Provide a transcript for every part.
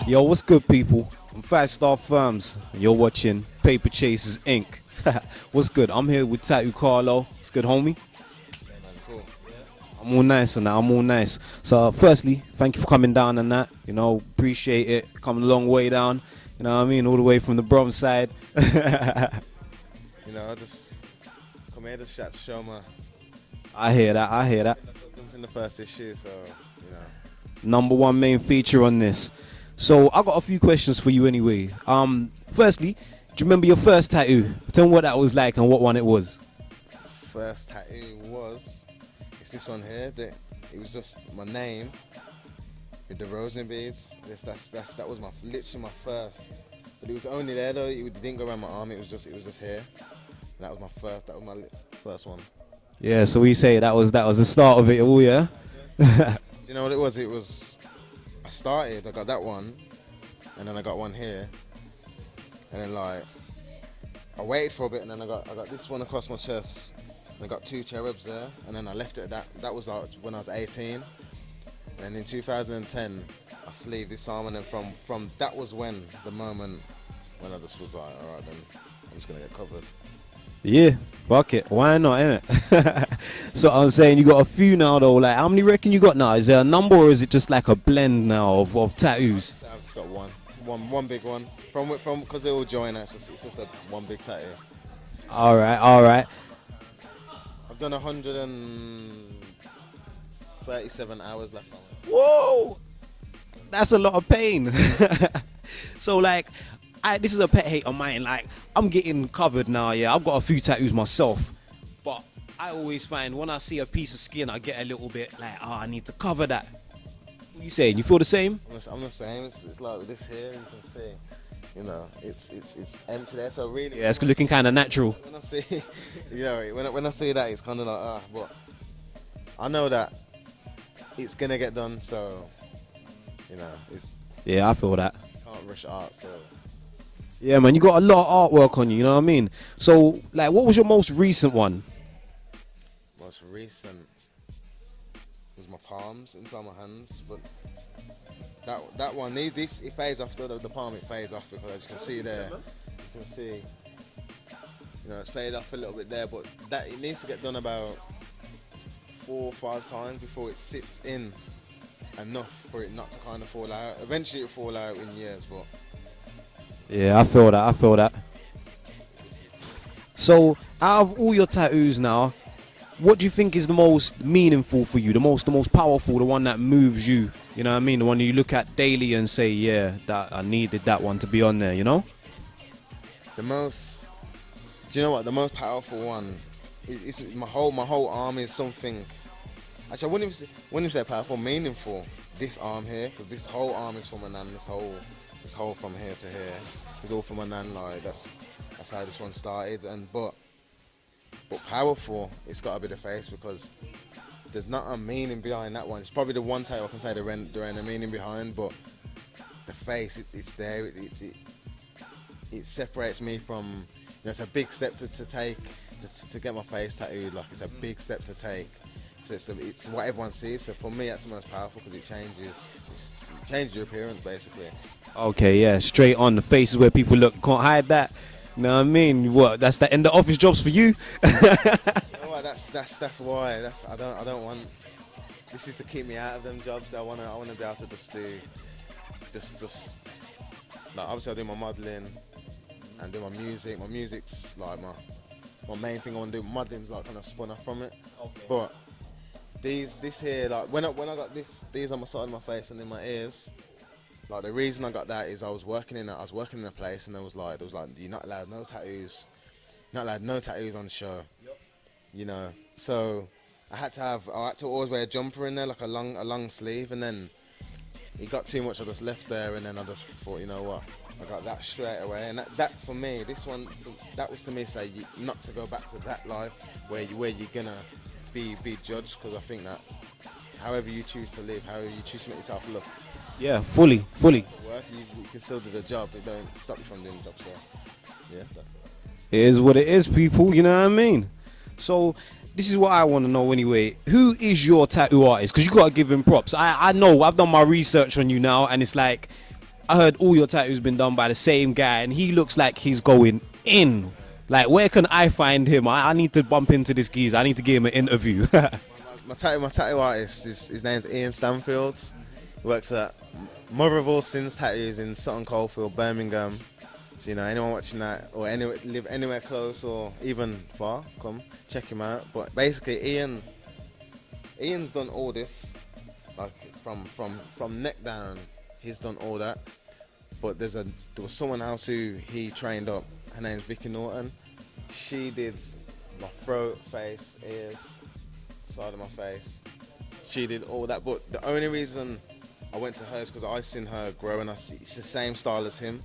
Yo, what's good, people? I'm 5-Star Firms, and you're watching Paperchasers Inc. What's good? I'm here with Karlo. What's good, homie? Cool. I'm all nice and that. I'm all nice. So, firstly, thank you for coming down and that. You know, appreciate it. Coming a long way down. You know what I mean? All the way from the Brom side. You know, I just come here to show my. I hear that. In the first issue, so you know. Number one main feature on this. So I got a few questions for you anyway. Firstly, do you remember your first tattoo? Tell me what that was like and what one it was. First tattoo it's this one here. That it was just my name with the rosary beads. That was literally my first. But it was only there though. It didn't go around my arm. It was just here. And that was my first. That was my first one. Yeah. So we say that was the start of it all, yeah. Do you know what it was? It was. I got that one, and then I got one here, and then like I waited for a bit, and then I got this one across my chest, and I got two cherubs there, and then I left it at that. That was like when I was 18, and in 2010 I sleeved this arm, and then from that was when the moment when I just was like, all right, then I'm just gonna get covered. Yeah, fuck it. Why not, innit? So I'm saying you got a few now though. Like, how many reckon you got now? Is there a number or is it just like a blend now of tattoos? I've just got one big one. From because they all join us. It's just a one big tattoo. All right. I've done 137 hours last time. Whoa, that's a lot of pain. So like, this is a pet hate of mine. Like, I'm getting covered now. Yeah, I've got a few tattoos myself, but I always find when I see a piece of skin, I get a little bit like, I need to cover that. What are you saying? You feel the same? I'm the same. It's like with this here, you can see, you know, it's empty there. So really, yeah, it's looking kind of natural. When I see, you know, when I see that, it's kind of like but I know that it's gonna get done. So, you know, yeah, I feel that. Can't rush art. So. Yeah, man, you got a lot of artwork on you, you know what I mean? So, like, what was your most recent one? Most recent was my palms inside my hands, but that one, it fades off, the palm, it fades off because as you can see there, you can see, you know, it's faded off a little bit there, but it needs to get done about 4 or 5 times before it sits in enough for it not to kind of fall out. Eventually it'll fall out in years, but... Yeah, I feel that. So, out of all your tattoos now, what do you think is the most meaningful for you? The most powerful, the one that moves you? You know what I mean? The one you look at daily and say, yeah, that I needed that one to be on there, you know? Do you know what? The most powerful one is my whole arm is something. Actually, I wouldn't even say powerful, meaningful. This arm here, because this whole arm is from my nan. This whole from here to here is all from my nan. Like that's how this one started. But powerful, it's got to be the face because there's not a meaning behind that one. It's probably the one title I can say there ain't a meaning behind, but the face, it's there. It separates me from. You know, it's a big step to take to get my face tattooed. Like it's a big step to take. So it's what everyone sees. So for me, that's the most powerful because it changes your appearance basically. Okay, yeah, straight on the faces where people look, can't hide that. You know what I mean? What? That's the end of office jobs for you. You know what? That's why. I don't want. This is to keep me out of them jobs. I wanna be able to just like obviously I do my modelling and do my music. My music's like my main thing I want to do. Modeling's like kind of spun off from it. Okay. But this here, like when I got these on my side of my face and in my ears. Like the reason I got that is I was working in a place and there was like you're not allowed no tattoos on the show. Yep. You know, so I had to always wear a jumper in there, like a long sleeve, and then it got too much. I just left there, and then I just thought, you know what, I got that straight away, and that for me, this one, that was to me say not to go back to that life where you're gonna be judged, because I think that however you choose to live, however you choose to make yourself look. Yeah, fully. Work, you can still do the job. It don't stop you from doing the job. So, yeah, that's it. It is what it is, people. You know what I mean? So this is what I want to know anyway. Who is your tattoo artist? Because you got to give him props. I know. I've done my research on you now, and it's like I heard all your tattoos been done by the same guy, and he looks like he's going in. Like, where can I find him? I need to bump into this geezer. I need to give him an interview. My tattoo artist, his name's Ian Stanfield. He works at Mother of All Sins Tattoos in Sutton Coldfield, Birmingham. So, you know, anyone watching that or live anywhere close or even far, come check him out. But basically, Ian's done all this, like from neck down. He's done all that. But there was someone else who he trained up. Her name's Vicky Norton. She did my throat, face, ears, side of my face. She did all that. But the only reason I went to her is because I seen her grow, and it's the same style as him.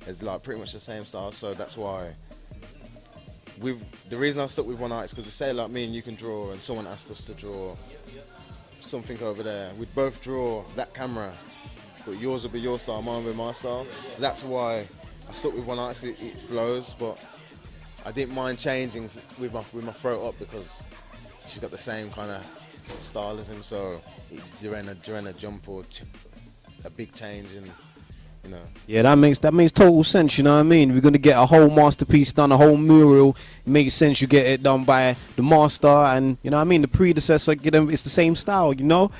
It's like pretty much the same style. So that's why the reason I stuck with one artist, because we say like me and you can draw, and someone asked us to draw something over there. We'd both draw that camera, but yours will be your style, mine will be my style. So that's why I stuck with one artist. It flows, but I didn't mind changing with my throat up because she's got the same kind of style as him. So during a jump or a big change, and you know. Yeah, that makes total sense. You know what I mean? If you're gonna get a whole masterpiece done, a whole mural, it makes sense you get it done by the master, and you know what I mean. The predecessor, it's the same style, you know.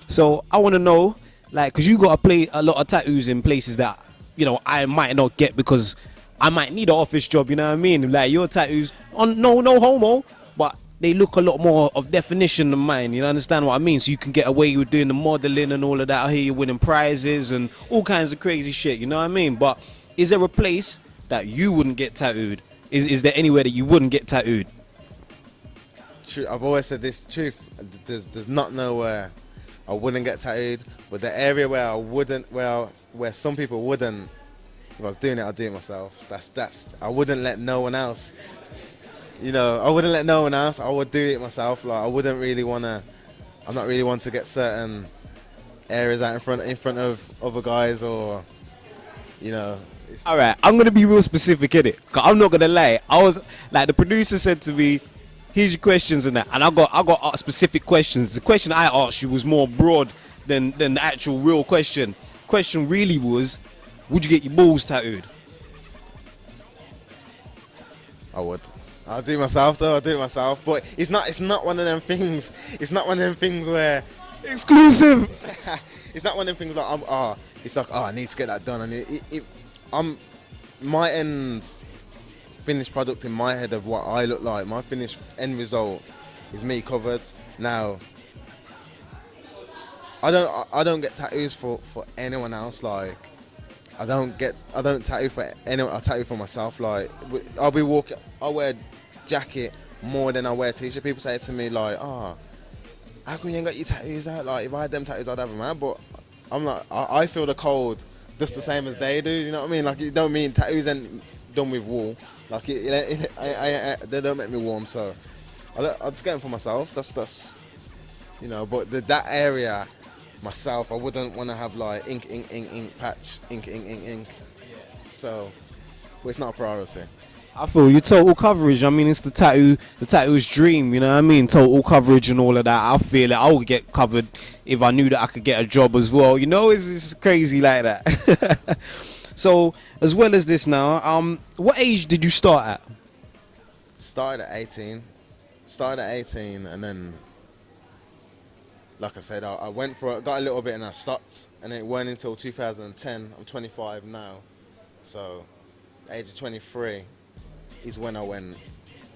So I want to know, like, cause you gotta play a lot of tattoos in places that, you know, I might not get because I might need an office job. You know what I mean? Like your tattoos, on no homo, but they look a lot more of definition than mine. You understand what I mean? So you can get away with doing the modeling and all of that. I hear you're winning prizes and all kinds of crazy shit. You know what I mean? But is there a place that you wouldn't get tattooed? Is there anywhere that you wouldn't get tattooed? True. I've always said this. Truth. There's not nowhere I wouldn't get tattooed, but the area where I wouldn't, where some people wouldn't. If I was doing it, I'd do it myself. That's. I wouldn't let no one else. You know, I wouldn't let no one else. I would do it myself. Like I wouldn't really wanna. I'm not really one to get certain areas out in front of other guys, or you know. All right, I'm gonna be real specific in it. Cause I'm not gonna lie. I was like, the producer said to me, "Here's your questions and that," and I got specific questions. The question I asked you was more broad than the actual real question. Question really was, would you get your balls tattooed? I would. I'll do it myself though. I'll do it myself. But it's not one of them things. It's not one of them things where exclusive. It's not one of them things like it's like I need to get that done. And my end finished product in my head of what I look like. My finished end result is me covered. Now I don't get tattoos for anyone else. Like I don't tattoo for anyone. I tattoo for myself. Like I'll wear jacket more than I wear t-shirt. People say to me like, how come you ain't got your tattoos out? Like if I had them tattoos, I'd have them out. But I'm like, I feel the cold just the same as they do. You know what I mean? Like it don't mean tattoos ain't done with wool. Like they don't make me warm. So I'm just getting for myself. That's you know. But that area myself, I wouldn't want to have like ink patch, ink. So, but it's not a priority. I feel you. Total coverage. I mean, it's the tattoo's dream. You know what I mean? Total coverage and all of that. I feel it. I would get covered if I knew that I could get a job as well. You know, it's crazy like that. So, as well as this now, what age did you start at? Started at 18, and then, like I said, I went for it, got a little bit, and I stopped, and it went until 2010. I'm 25 now, so age of 23 is when I went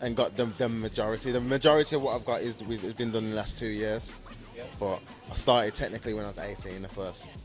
and got the majority. The majority of what I've got has been done in the last 2 years, but I started technically when I was 18, the first